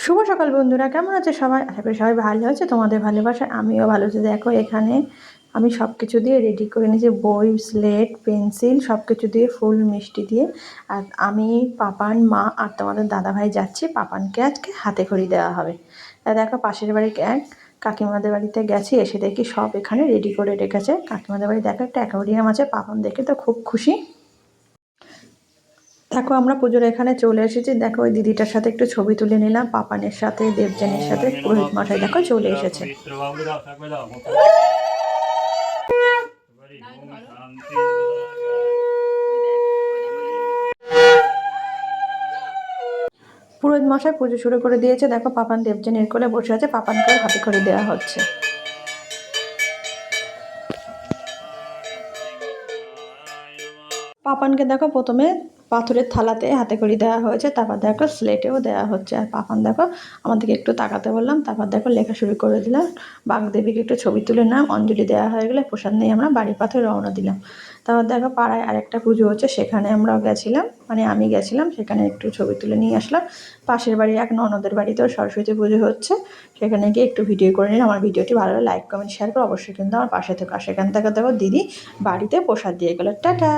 শুভ সকাল বন্ধুরা, কেমন আছে সবাই? আশা করি সবাই ভালো আছে। তোমাদের ভালোবাসায় আমিও ভালো আছি। দেখো এখানে আমি সব কিছু দিয়ে রেডি করে নিয়েছি, বই, স্লেট, পেন্সিল সব কিছু দিয়ে, ফুল মিষ্টি দিয়ে। আর আমি, পাপান, মা আর তোমাদের দাদাভাই যাচ্ছি। পাপানকে আজকে হাতে খড়ি দেওয়া হবে। তা দেখো পাশের বাড়ি এক কাকিমাদের বাড়িতে গেছি, এসে দেখি সব এখানে রেডি করে রেখেছে। কাকিমাদের বাড়ি দেখো একটা অ্যাকোয়ারিয়াম আছে, পাপান দেখে তো খুব খুশি। দেখো আমরা পুজোর এখানে চলে এসেছি। দেখো ওই দিদিটার সাথে একটু ছবি তুলে নিলাম, পাপানের সাথে, দেবযানীর সাথে। পুরোহিত মশাই দেখো চলে এসেছে। পুরোহিত মশাই পুজো শুরু করে দিয়েছে। দেখো পাপান দেবযানীর কোলে বসে আছে, পাপানকে হাতে করে দেওয়া হচ্ছে। পাপানকে দেখো প্রথমে পাথরের থালাতে হাতে খড়ি দেওয়া হয়েছে, তারপর দেখো স্লেটেও দেওয়া হচ্ছে। আর পাপান দেখো আমাদেরকে একটু তাকাতে বললাম, তারপর দেখো লেখা শুরু করে দিলাম। বাগদেবীকে একটু ছবি তুলে নাম, অঞ্জলি দেওয়া হয়ে গেলে প্রসাদ নিয়ে আমরা বাড়ির পথে রওনা দিলাম। তারপর দেখো পাড়ায় আরেকটা পুজো হচ্ছে, সেখানে আমরাও গেছিলাম, মানে আমি গেছিলাম, সেখানে একটু ছবি তুলে নিয়ে আসলাম। পাশের বাড়ির এক ননদের বাড়িতেও সরস্বতী পুজো হচ্ছে, সেখানে গিয়ে একটু ভিডিও করে নিলাম। আমার ভিডিওটি ভালো লাগে লাইক কমেন্ট শেয়ার করে অবশ্যই কিন্তু আমার পাশে থেকে। সেখান থেকে দেখো দিদি বাড়িতে প্রসাদ দিয়ে গেলো। টাটা।